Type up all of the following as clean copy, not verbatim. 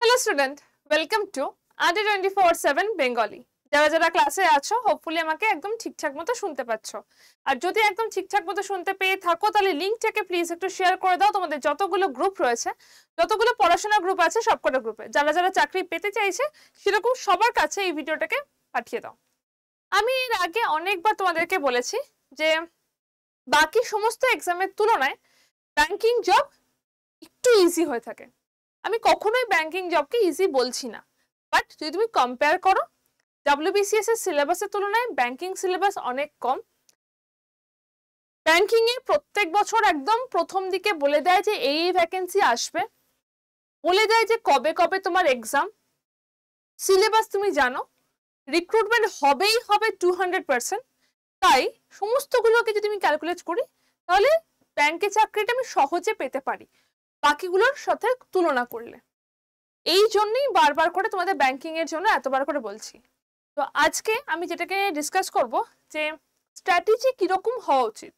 Hello student, welcome to আড্ডা 24/7 Bengali. যারা যারা ক্লাসে আছো হোপফুলি আমাকে একদম ঠিকঠাক মতো শুনতে পাচ্ছ। আর যদি একদম ঠিকঠাক মতো শুনতে পেয়ে থাকো তাহলে লিঙ্কটাকে প্লিজ একটু শেয়ার করে দাও তোমাদের যতগুলো গ্রুপ রয়েছে, যতগুলো পড়াশোনা গ্রুপ আছে সবকটা গ্রুপে। যারা যারা চাকরি পেতে চাইছে সেরকম সবার কাছে এই ভিডিওটাকে পাঠিয়ে দাও। আমি এর আগে অনেকবার তোমাদেরকে বলেছি যে বাকি সমস্ত এক্সামের তুলনায় ব্যাংকিং জব একটু ইজি হয়ে থাকে। আমি কখনোই ব্যাংকিং জবকে ইজি বলছি না, বাট যদি তুমি কম্পেয়ার করো WBCS এর সিলেবাসের তুলনায় ব্যাংকিং সিলেবাস অনেক কম। ব্যাংকিং এ প্রত্যেক বছর একদম প্রথম দিকে বলে দেয় যে এই ভ্যাকেন্সি আসবে, বলে দেয় যে কবে কবে তোমার এক্সাম, সিলেবাস তুমি জানো, রিক্রুটমেন্ট হবেই হবে 200%। তাই সমস্তগুলোকে যদি আমি ক্যালকুলেট করি তাহলে ব্যাংকের চাকরিটা আমি সহজে পেতে পারি বাকিগুলোর সাথে তুলনা করলে। এই জন্যই বারবার করে তোমাদের ব্যাংকিং এর জন্য এতবার করে বলছি। তো আজকে আমি যেটাকে ডিসকাস করব যে স্ট্র্যাটেজি কিরকম হওয়া উচিত।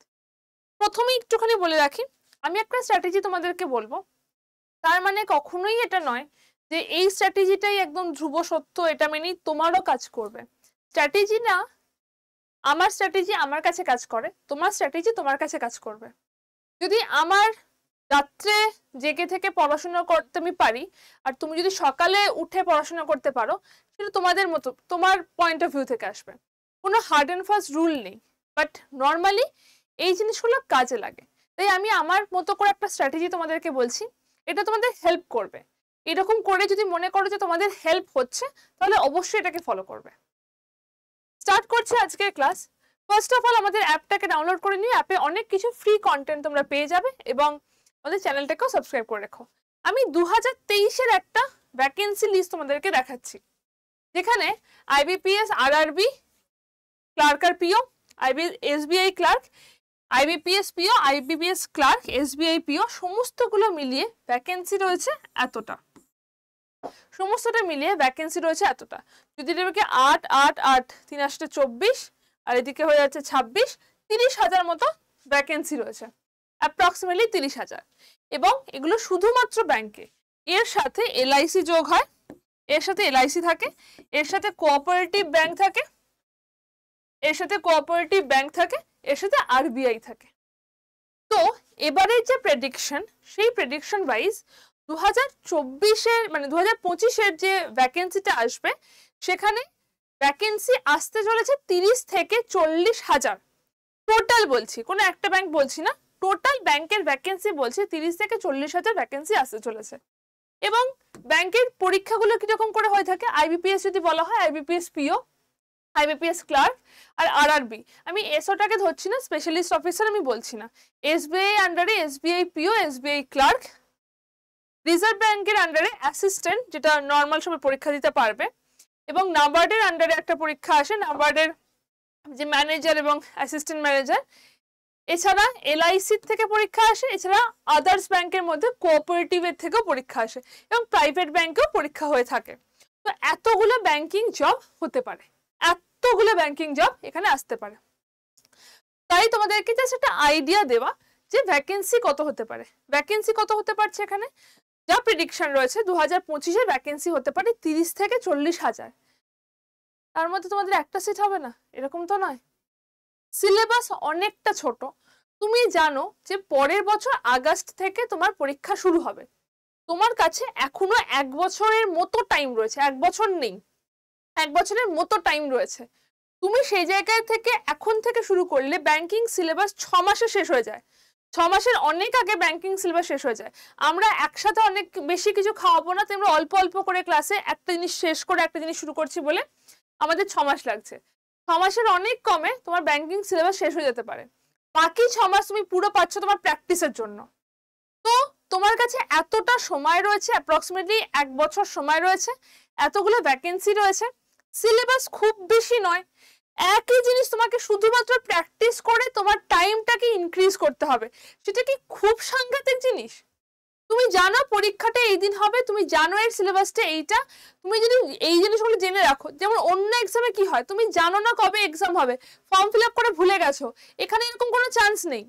প্রথমেই একটুখানি বলে রাখি, আমি একটা স্ট্র্যাটেজি তোমাদেরকে বলবো, তার মানে কখনোই এটা নয় যে এই স্ট্র্যাটেজিটাই একদম ধ্রুব সত্য, এটা মেনেই তোমারও কাজ করবে। স্ট্র্যাটেজি না, আমার স্ট্র্যাটেজি আমার কাছে কাজ করে, তোমার স্ট্র্যাটেজি তোমার কাছে কাজ করবে। যদি আমার রাত্রে জেগে থেকে পড়াশোনা করতে আমি পারি আর তুমি যদি সকালে উঠে পড়াশোনা করতে পারো, সেটা তোমাদের মতো, তোমার পয়েন্ট অফ ভিউ থেকে আসবে। কোনো হার্ড অ্যান্ড ফাস্ট রুল নেই, বাট নর্মালি এই জিনিসগুলো কাজে লাগে। তাই আমি আমার মতো করে একটা স্ট্র্যাটেজি তোমাদেরকে বলছি, এটা তোমাদের হেল্প করবে। এরকম করে যদি মনে করো যে তোমাদের হেল্প হচ্ছে তাহলে অবশ্যই এটাকে ফলো করবে। স্টার্ট করছি আজকের ক্লাস। ফার্স্ট অফ অল আমাদের অ্যাপটাকে ডাউনলোড করে নিয়ে অ্যাপে অনেক কিছু ফ্রি কন্টেন্ট তোমরা পেয়ে যাবে এবং আমাদের চ্যানেলটাকেও সাবস্ক্রাইব করে রেখো। আমি 2023-এর একটা ভ্যাকেন্সি লিস্ট তোমাদেরকে দেখাচ্ছি, যেখানে IBPS, RRB ক্লার্ক আর পিও, SBI ক্লার্ক, IBPS পিও, IBPS ক্লার্ক, SBI পিও সমস্তগুলো মিলিয়ে ভ্যাকেন্সি রয়েছে এতটা। সমস্তটা মিলিয়ে ভ্যাকেন্সি রয়েছে এতটা। যদি এটাকে 8 8 8 3 8 24 আর এদিকে হয়ে যাচ্ছে 26, 30,000 মতো ভ্যাকেন্সি রয়েছে, অ্যাপ্রক্সিমেটলি 30,000। এবং এগুলো শুধুমাত্র ব্যাংকে, এর সাথে LIC যোগ হয়, এর সাথে LIC থাকে, এর সাথে কোঅপারেটিভ ব্যাংক থাকে, এর সাথে কোঅপারেটিভ ব্যাংক থাকে, এর সাথে RBI থাকে। তো এবারের যে প্রেডিকশন, সেই প্রেডিকশন ওয়াইজ 2024-এর মানে 2025-এর যে ভ্যাকেন্সিটা আসবে, সেখানে ভ্যাকেন্সি আসতে চলেছে 30 থেকে 40,000 টোটাল বলছি, কোনো একটা ব্যাংক বলছি না, টোটাল ব্যাংকের ভ্যাকেন্সি বলছি 30 থেকে 40,000 ভ্যাকেন্সি আসতে চলেছে। এবং ব্যাংকের পরীক্ষাগুলো কিরকম করে হয়ে থাকে, IBPS যদি বলা হয় IBPS পিও, IBPS ক্লার্ক আর RRB, আমি এসওটাকে ধরছি না, স্পেশালিস্ট অফিসার আমি বলছি না, SBI আন্ডারে SBI পিও, SBI ক্লার্ক, রিজার্ভ ব্যাংকের আন্ডারে অ্যাসিস্ট্যান্ট, যেটা নর্মাল সময় পরীক্ষা দিতে পারবে, এবং নাবার্ডের আন্ডারে একটা পরীক্ষা আসে, নাবার্ডের যে ম্যানেজার এবং অ্যাসিস্ট্যান্ট ম্যানেজার। এছাড়া LIC থেকে পরীক্ষা আসে, এছাড়া আদার্স ব্যাংকের মধ্যে কোঅপারেটিভের থেকেও পরীক্ষা আসে এবং প্রাইভেট ব্যাংকেও পরীক্ষা হয়ে থাকে। তো এতগুলো ব্যাংকিং জব হতে পারে, এতগুলো ব্যাংকিং জব এখানে আসতে পারে। তাই তোমাদেরকে জাস্ট একটা আইডিয়া দেওয়া যে ভ্যাকেন্সি কত হতে পারে। ভ্যাকেন্সি কত হতে পারছে, এখানে যা প্রেডিকশন রয়েছে 2025-এ ভ্যাকেন্সি হতে পারে 30 থেকে 40,000। তার মধ্যে তোমাদের একটা সিট হবে না এরকম তো নয়। সিলেবাস অনেকটা ছোট। তুমি জানো যে পরের বছর আগস্ট থেকে তোমার পরীক্ষা শুরু হবে, তোমার কাছে এখনো 1 বছরের মতো টাইম রয়েছে, 1 বছর নেই, 1 বছরের মতো টাইম রয়েছে। তুমি সেই জায়গায় থেকে এখন থেকে শুরু করলে ব্যাংকিং সিলেবাস 6 মাসে শেষ হয়ে যায়, 6 মাসের অনেক আগে ব্যাংকিং সিলেবাস শেষ হয়ে যায়। আমরা একসাথে অনেক বেশি কিছু খাওয়াবো না, তোমরা অল্প অল্প করে ক্লাসে একটা জিনিস শেষ করে একটা জিনিস শুরু করছি বলে আমাদের 6 মাস লাগছে। 6 মাসের অনেক কমে তোমার ব্যাংকিং সিলেবাস শেষ হয়ে যেতে পারে, বাকি 6 মাস তুমি পুরো পাচ্ছ তোমার প্র্যাকটিসের জন্য। তো তোমার কাছে এতটা সময় রয়েছে, অ্যাপ্রক্সিমেটলি 1 বছর সময় রয়েছে, এতগুলো ভ্যাকেন্সি রয়েছে, সিলেবাস খুব বেশি নয়, একই জিনিস তোমাকে শুধুমাত্র প্র্যাকটিস করে তোমার টাইমটাকে ইনক্রিজ করতে হবে। সেটা কি খুব সাংঘাতিক জিনিস? তুমি জানো পরীক্ষাটা এই দিন হবে, তুমি জানো এর সিলেবাসটা এইটা, তুমি যদি এই জিনিসগুলো জেনে রাখো, যেমন অন্য এক্সামে কি হয়, তুমি জানো না কবে এক্সাম হবে, ফর্ম ফিল আপ করে ভুলে গেছো, এখানে এরকম কোনো চান্স নেই।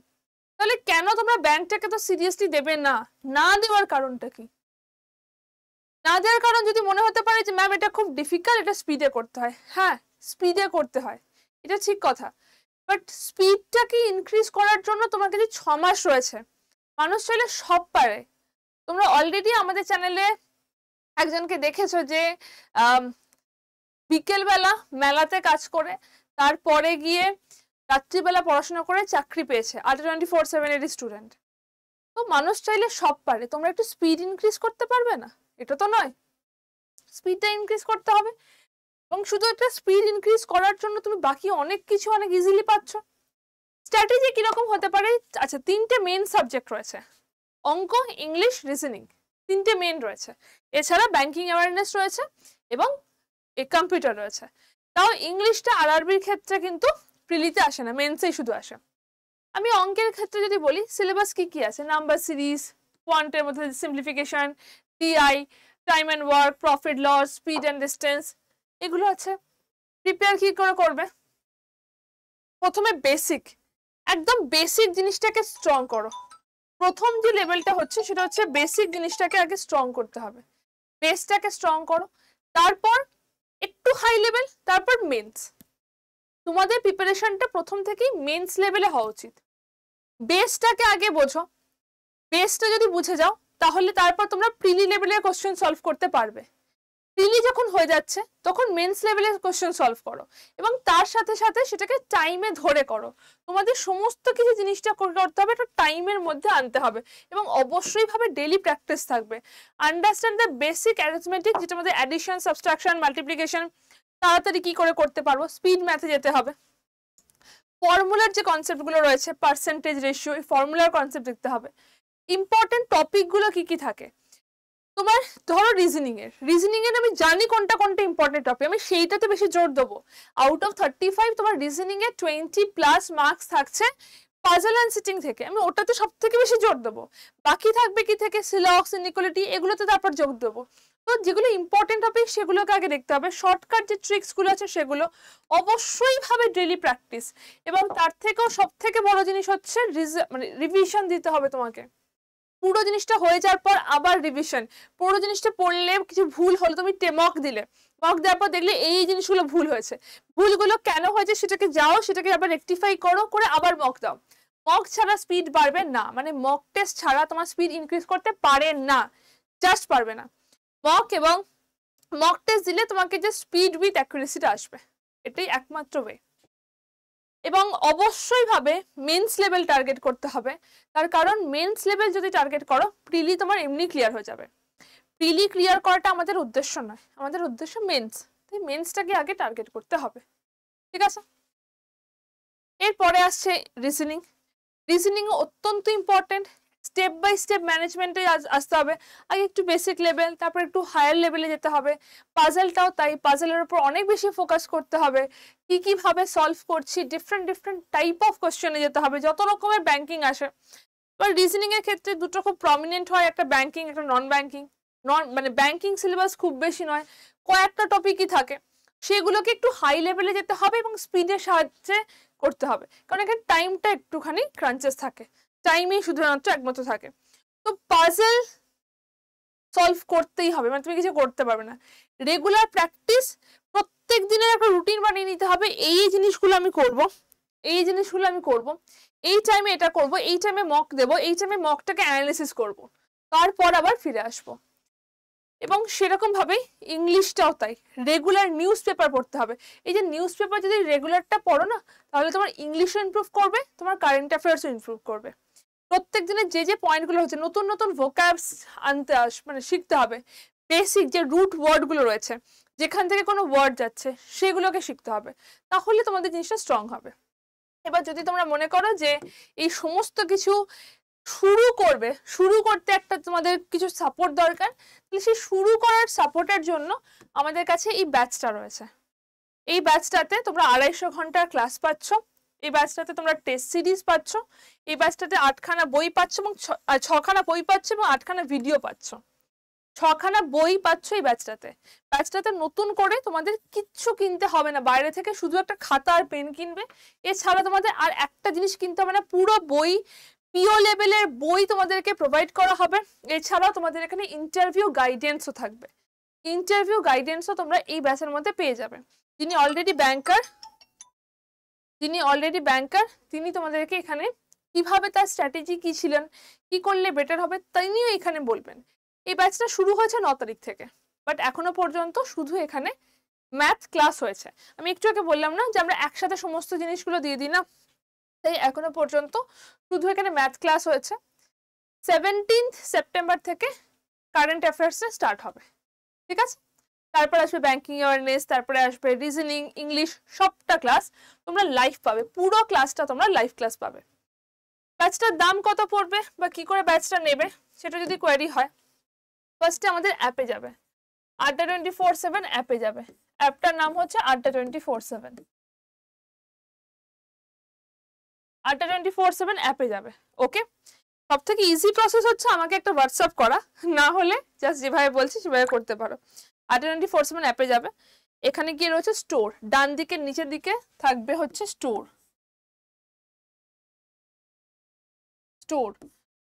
তাহলে কেন তোমরা ব্যাংকটাকে তো সিরিয়াসলি দেবে না? না দেওয়ার কারণটা কি? না দেওয়ার কারণ যদি মনে হতে পারে যে ম্যাম এটা খুব ডিফিকাল্ট, এটা স্পিডে করতে হয়, হ্যাঁ স্পিডে করতে হয়, এটা ঠিক কথা, বাট স্পিডটাকে ইনক্রিজ করার জন্য তোমার কাছে 6 মাস রয়েছে। মানুষ চাইলে সব পারে। তোমরা অলরেডি আমাদের চ্যানেলে একজনকে দেখেছো যে বিকেলবেলা মেলাতে কাজ করে তারপরে গিয়ে রাত্রিবেলা পড়াশোনা করে চাকরি পেয়েছে, আজ 24/7 স্টুডেন্ট। তো মানুষ চাইলে সব পারে, তোমরা একটু স্পিড ইনক্রিজ করতে পারবে না? এটা তো নয়, স্পিডটা ইনক্রিজ করতে হবে। এবং শুধু একটা স্পিড ইনক্রিজ করার জন্য তুমি বাকি অনেক কিছু অনেক ইজিলি পাচ্ছ। স্ট্র্যাটেজি কিরকম হতে পারে? আচ্ছা, 3টে মেন সাবজেক্ট রয়েছে, অঙ্ক, ইংলিশ, রিজনিং, 3টে মেন রয়েছে। এছাড়া ব্যাংকিং অ্যাওয়ারনেস রয়েছে এবং কম্পিউটার রয়েছে। তাও ইংলিশটা আরআরবির ক্ষেত্রে কিন্তু প্রিলিতে আসে না, মেন্সেই শুধু আসে। আমি অঙ্কের ক্ষেত্রে যদি বলি, সিলেবাস কি কি আছে, নাম্বার সিরিজ, কোয়ান্টের মধ্যে simplification, TI, time and work, profit loss, speed and distance, এগুলো আছে। প্রিপেয়ার কি করে করবে? প্রথমে বেসিক, একদম বেসিক জিনিসটাকে স্ট্রং করো। প্রথম যে লেভেলটা হচ্ছে সেটা হচ্ছে বেসিক জিনিসটাকে আগে স্ট্রং করতে হবে, বেসটাকে স্ট্রং করো, তারপর একটু হাই লেভেল, তারপর মেন্স। তোমাদের প্রিপারেশনটা প্রথম থেকেই মেন্স লেভেলে হওয়া উচিত। বেসটাকে আগে বোঝো, বেসটা যদি বুঝে যাও তাহলে তারপর তোমরা প্রিলি লেভেলের কোশ্চেন সলভ করতে পারবে। প্রিলি যখন হয়ে যাচ্ছে তখন মেন্স লেভেলের কোশ্চেন সলভ করো এবং তার সাথে সাথে সেটাকে টাইমে ধরে করো। তোমাদের সমস্ত কিছু জিনিসটা করতে হবে, এটা টাইমের মধ্যে আনতে হবে এবং অবশ্যই ভাবে ডেইলি প্র্যাকটিস থাকবে। আন্ডারস্ট্যান্ড দ্য বেসিক অ্যারিথমেটিক, যেটা আমাদের অ্যাডিশন, সাবট্রাকশন, মাল্টিপ্লিকেশন তাড়াতাড়ি কি করে করতে পারবো, স্পিড ম্যাথে যেতে হবে। ফর্মুলার যে কনসেপ্টগুলো রয়েছে, পার্সেন্টেজ রেশিও, এই ফর্মুলার কনসেপ্ট দেখতে হবে। ইম্পর্টেন্ট টপিকগুলো কি কি থাকে তোমার, ধরো রিজনিং এর আমি জানি কোনটা কোনটা ইম্পর্টেন্ট টপিক, আমি সেইটাতে বেশি জোর দেবো। আউট অফ 35 তোমার রিজনিং এ 20+ মার্কস থাকছে পাজল অ্যান্ড সিটিং থেকে, আমি ওটাতে সব থেকে বেশি জোর দেবো। বাকি থাকবে কি থেকে, সিলক্স, ইনইকুয়ালিটি, এগুলোতে তারপর যোগ দেবো। তো যেগুলো ইম্পর্টেন্ট টপিক সেগুলোকে আগে দেখতে হবে। শর্টকাট যে ট্রিক্স গুলো আছে সেগুলো অবশ্যই ভাবে ডেইলি প্র্যাকটিস, এবং তার থেকেও সব থেকে বড় জিনিস হচ্ছে মানে রিভিশন দিতে হবে তোমাকে। পুরো জিনিসটা হয়ে যাওয়ার পর আবার রিভিশন, পুরো জিনিসটা পড়লে কিছু ভুল হলো তুমি মক দিলে, মক দেওয়ার পর দেখলে এই জিনিসগুলো ভুল হয়েছে, ভুলগুলো কেন হয়েছে সেটাকে যাও, সেটাকে আবার রেকটিফাই করো, করে আবার মক দাও। মক ছাড়া স্পিড বাড়বে না, মানে মক টেস্ট ছাড়া তোমার স্পিড ইনক্রিজ করতে পারে না, জাস্ট পারবে না। মক এবং মক টেস্ট দিলে তোমাকে যে স্পিড উইথ অ্যাকুরেসিটা আসবে, এটাই একমাত্র ওয়ে। এবং অবশ্যই ভাবে মেন্স লেভেল টার্গেট করতে হবে, তার কারণ মেন্স লেভেল যদি টার্গেট করো প্রিলি তোমার এমনি ক্লিয়ার হয়ে যাবে। প্রিলি ক্লিয়ার করাটা আমাদের উদ্দেশ্য নয়, আমাদের উদ্দেশ্য মেন্স, তাই মেন্সটাকে আগে টার্গেট করতে হবে, ঠিক আছে? এরপরে আসছে রিজনিং। রিজনিং অত্যন্ত ইম্পর্টেন্ট, স্টেপ বাই স্টেপ ম্যানেজমেন্টে আসতে হবে। আগে একটু বেসিক লেভেল, তারপর একটু হায়ার লেভেলে যেতে হবে। পাজলটাও তাই, পাজলের উপর অনেক বেশি ফোকাস করতে হবে, কি কি ভাবে সলভ করছি, ডিফারেন্ট টাইপ অফ কোশ্চেনে যেতে হবে, যত রকমের ব্যাংকিং আসে। এবার রিজনিং এর ক্ষেত্রে দুটো খুব প্রমিনেন্ট হয়, একটা ব্যাংকিং, একটা নন ব্যাংকিং। মানে ব্যাংকিং সিলেবাস খুব বেশি নয়, কয়েকটা টপিকই থাকে, সেগুলোকে একটু হাই লেভেলে যেতে হবে এবং স্পিডের সাহায্যে করতে হবে, কারণ এখানে টাইমটা একটুখানি ক্রাঞ্চেস থাকে, টাইমেই শুধুমাত্র একমাত্র থাকে। তো পাজল সলভ করতেই হবে, মানে তুমি কিছু করতে পারবে না। রেগুলার প্র্যাকটিস, প্রত্যেক দিনের একটা রুটিন বানিয়ে নিতে হবে, এই জিনিসগুলো আমি করব, এই জিনিসগুলো আমি করব, এই টাইমে এটা করব, এই টাইমে মক দেব, এই টাইমে মকটাকে অ্যানালিসিস করব, তারপর আবার ফিরে আসবো। এবং সেরকম ভাবেই ইংলিশটাও তাই, রেগুলার নিউজ পেপার পড়তে হবে। এই যে নিউজ পেপার যদি রেগুলারটা পড়ো না, তাহলে তোমার ইংলিশও ইমপ্রুভ করবে, তোমার কারেন্ট অ্যাফেয়ার্সও ইমপ্রুভ করবে। প্রত্যেক দিনের যে পয়েন্টগুলো হচ্ছে, নতুন নতুন ভোক্যাবস আনতে মানে শিখতে হবে। বেসিক যে রুট ওয়ার্ডগুলো রয়েছে, যেখান থেকে কোনো ওয়ার্ড যাচ্ছে, সেগুলোকে শিখতে হবে, তাহলে তোমাদের জিনিসটা স্ট্রং হবে। এবার যদি তোমরা মনে করো যে এই সমস্ত কিছু শুরু করবে, শুরু করতে একটা তোমাদের কিছু সাপোর্ট দরকার, তাহলে সেই শুরু করার সাপোর্টের জন্য আমাদের কাছে এই ব্যাচটা রয়েছে। এই ব্যাচটাতে তোমরা 250 ঘন্টার ক্লাস পাচ্ছ, এই ব্যাচটাতে তোমরা টেস্ট সিরিজ পাচ্ছ, এই ব্যাচটাতে 8খানা বই পাচ্ছ এবং 6খানা বই পাচ্ছ এবং 8খানা ভিডিও পাচ্ছ, 6খানা বই পাচ্ছ এই ব্যাচটাতে। ব্যাচটাতে নতুন করে তোমাদের কিচ্ছু কিনতে হবে না বাইরে থেকে, শুধু একটা খাতা আর পেন কিনবে, এছাড়া তোমাদের আর একটা জিনিস কিনতে হবে না, পুরো বই পিও লেভেলের বই তোমাদেরকে প্রোভাইড করা হবে। এছাড়াও তোমাদের এখানে ইন্টারভিউ গাইডেন্সও থাকবে। ইন্টারভিউ গাইডেন্সও তোমরা এই ব্যাচের মধ্যে পেয়ে যাবে। যিনি অলরেডি ব্যাংকার তিনি তোমাদেরকে এখানে কিভাবে তার স্ট্র্যাটেজি কি ছিলেন, কি করলে বেটার হবে তিনিও এখানে বলবেন। এই ব্যাচটা শুরু হয়েছে 9 তারিখ থেকে, বাট এখনো পর্যন্ত শুধু এখানে ম্যাথ ক্লাস হয়েছে। আমি একটু আগে বললাম না যে আমরা একসাথে সমস্ত জিনিসগুলো দিয়ে দিই না, তাই এখনো পর্যন্ত শুধু এখানে ম্যাথ ক্লাস হয়েছে। 17 সেপ্টেম্বর থেকে কারেন্ট অ্যাফেয়ার্স স্টার্ট হবে, ঠিক আছে? তারপর আসবে ব্যাংকিং অ্যাওয়ারনেস, তারপরে আসবে রিজনিং, ইংলিশ, সবটা ক্লাস তোমরা লাইভ পাবে। পুরো ক্লাসটা তোমরা লাইভ ক্লাস পাবে। ব্যাচটার দাম কত পড়বে বা কি করে ব্যাচটা নেবে সেটা যদি কোয়েরি হয়, ফার্স্টে আমাদের অ্যাপে যাবে, আড্ডা 24/7 অ্যাপে যাবে। অ্যাপটার নাম হচ্ছে আড্ডা 24/7। আড্ডা 24/7 অ্যাপে যাবে। ওকে, সব থেকে ইজি প্রসেস হচ্ছে আমাকে একটা হোয়াটসঅ্যাপ করা, না হলে জাস্ট যেভাবে বলছি সেভাবে করতে পারো। আড্ডা 24/7 অ্যাপে যাবে। এখানে গিয়ে রয়েছে স্টোর, ডান দিকের নিচের দিকে থাকবে হচ্ছে স্টোর।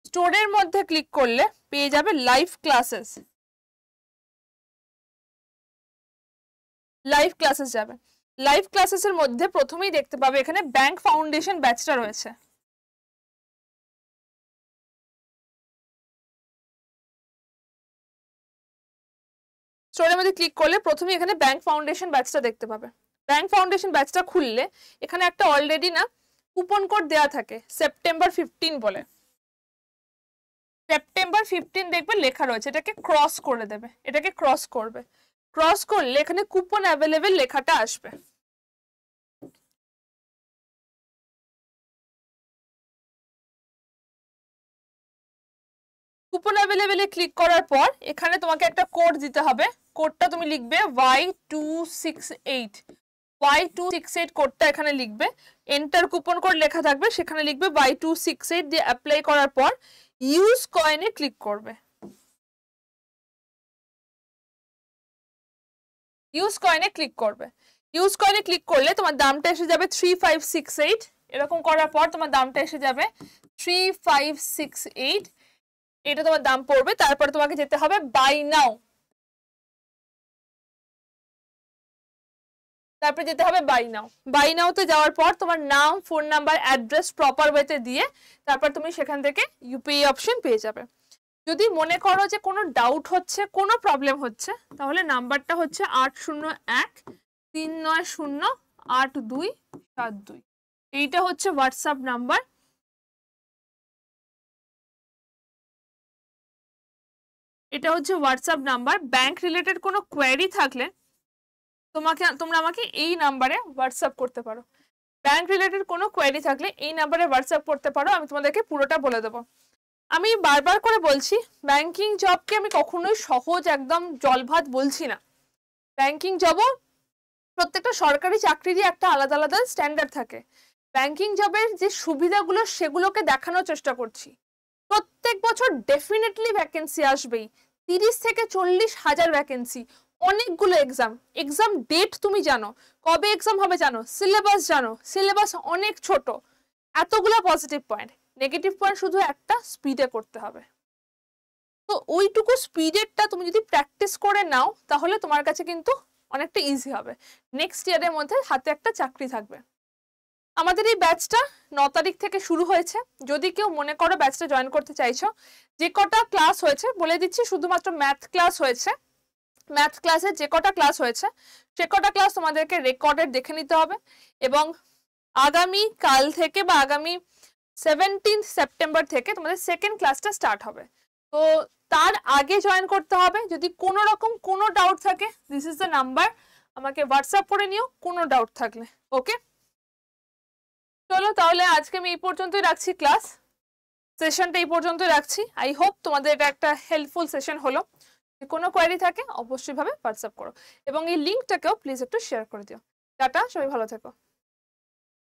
স্টোরের মধ্যে ক্লিক করলে পেয়ে যাবে লাইভ ক্লাসেস। যাবে। লাইভ ক্লাসেসের মধ্যে প্রথমেই দেখতে পাবে এখানে ব্যাংক ফাউন্ডেশন ব্যাচটা রয়েছে। স্টোরের মধ্যে ক্লিক করলে প্রথমেই এখানে ব্যাংক ফাউন্ডেশন ব্যাচটা দেখতে পাবে। ব্যাংক ফাউন্ডেশন ব্যাচটা খুললে এখানে একটা অলরেডি না কুপন কোড দেওয়া থাকে সেপ্টেম্বর 15 বলে। সেপ্টেম্বর 15 দেখবে লেখা রয়েছে, এটাকে ক্রস করে দেবে, এটাকে ক্রস করবে। ক্রস করলে এখানে কুপন অ্যাভেলেবেল লেখাটা আসবে। কুপন অ্যাভেলেবেলে ক্লিক করার পর এখানে তোমাকে একটা কোড দিতে হবে। কোডটা তুমি লিখবে Y268। Y268 কোডটা এখানে লিখবে, এন্টার কুপন কোড লেখা থাকবে, সেখানে লিখবে Y268 দিয়ে অ্যাপ্লাই করার পর ইউজ কয়েনে ক্লিক করবে। ইউজ কয়েনে ক্লিক করলে তোমার দামটা এসে যাবে 3568। এরকম করার পর তোমার দামটা এসে যাবে 3568, এটা তোমার দাম পড়বে। তারপরে তোমাকে যেতে হবে বাই নাও, তারপরে যেতে হবে বাই নাওতে যাওয়ার পর তোমার নাম, ফোন নাম্বার, অ্যাড্রেস প্রপার ওয়েতে দিয়ে তারপর তুমি সেখান থেকে ইউপিআই অপশন পেয়ে যাবে। যদি মনে করো যে কোনো ডাউট হচ্ছে, কোনো প্রবলেম হচ্ছে, তাহলে নাম্বারটা হচ্ছে 801-390-8272। এইটা হচ্ছে হোয়াটসঅ্যাপ নাম্বার। ব্যাংক রিলেটেড কোনো কোয়েরি থাকলে তোমরা আমাকে এই নাম্বারে হোয়াটসঅ্যাপ করতে পারো। ব্যাংক রিলেটেড কোনো কোয়েরি থাকলে এই নাম্বারে হোয়াটসঅ্যাপ করতে পারো, আমি তোমাদেরকে পুরোটা বলে দেবো। আমি বারবার করে বলছি, ব্যাংকিং জবকে আমি কখনোই সহজ একদম জল ভাত বলছি না। ব্যাংকিং জবও প্রত্যেকটা সরকারি চাকরিরই একটা আলাদা আলাদা স্ট্যান্ডার্ড থাকে। ব্যাংকিং জবের যে সুবিধাগুলো সেগুলোকে দেখানোর চেষ্টা করছি। প্রত্যেক বছর ডেফিনেটলি ভ্যাকেন্সি আসবেই, 30 থেকে 40 হাজার ভ্যাকেন্সি, অনেকগুলো এক্সাম ডেট তুমি জানো, কবে এক্সাম হবে জানো, সিলেবাস জানো, সিলেবাস অনেক ছোট। এতগুলো পজিটিভ পয়েন্ট, নেগেটিভ পয়েন্ট শুধু একটা, স্পিডে করতে হবে। তো ওইটুকু স্পিডেরটা তুমি যদি প্র্যাকটিস করে নাও তাহলে তোমার কাছে কিন্তু অনেকটা ইজি হবে। নেক্সট ইয়ারের মধ্যে হাতে একটা চাকরি থাকবে। আমাদের এই ব্যাচটা 9 তারিখ থেকে শুরু হয়েছে। যদি কেউ মনে করো ব্যাচটা জয়েন করতে চাইছো, যে কটা ক্লাস হয়েছে বলে দিচ্ছি, শুধুমাত্র ম্যাথ ক্লাস হয়েছে। ম্যাথ ক্লাসে যে কটা ক্লাস হয়েছে সে কটা ক্লাস তোমাদেরকে রেকর্ডেড দেখে নিতে হবে, এবং আগামী কাল থেকে বা আগামী 17 সেপ্টেম্বর থেকে তোমাদের সেকেন্ড ক্লাসটা স্টার্ট হবে। তো তার আগে জয়েন করতে হবে। যদি কোনো রকম কোনো ডাউট থাকে, দিস ইজ দ্য নাম্বার, আমাকে হোয়াটসঅ্যাপ করে নিও কোনো ডাউট থাকলে। ওকে, চলো তাহলে আজকে আমি এই পর্যন্তই রাখছি, ক্লাস সেশনটা এই পর্যন্তই রাখছি। আই হোপ তোমাদের এটা একটা হেল্পফুল সেশন হলো। কোনো কোয়েরি থাকে অবশ্যই ভাবে হোয়াটসঅ্যাপ করো, এবং এই লিঙ্কটাকেও প্লিজ একটু শেয়ার করে দিও। টাটা, সবাই ভালো থেকো।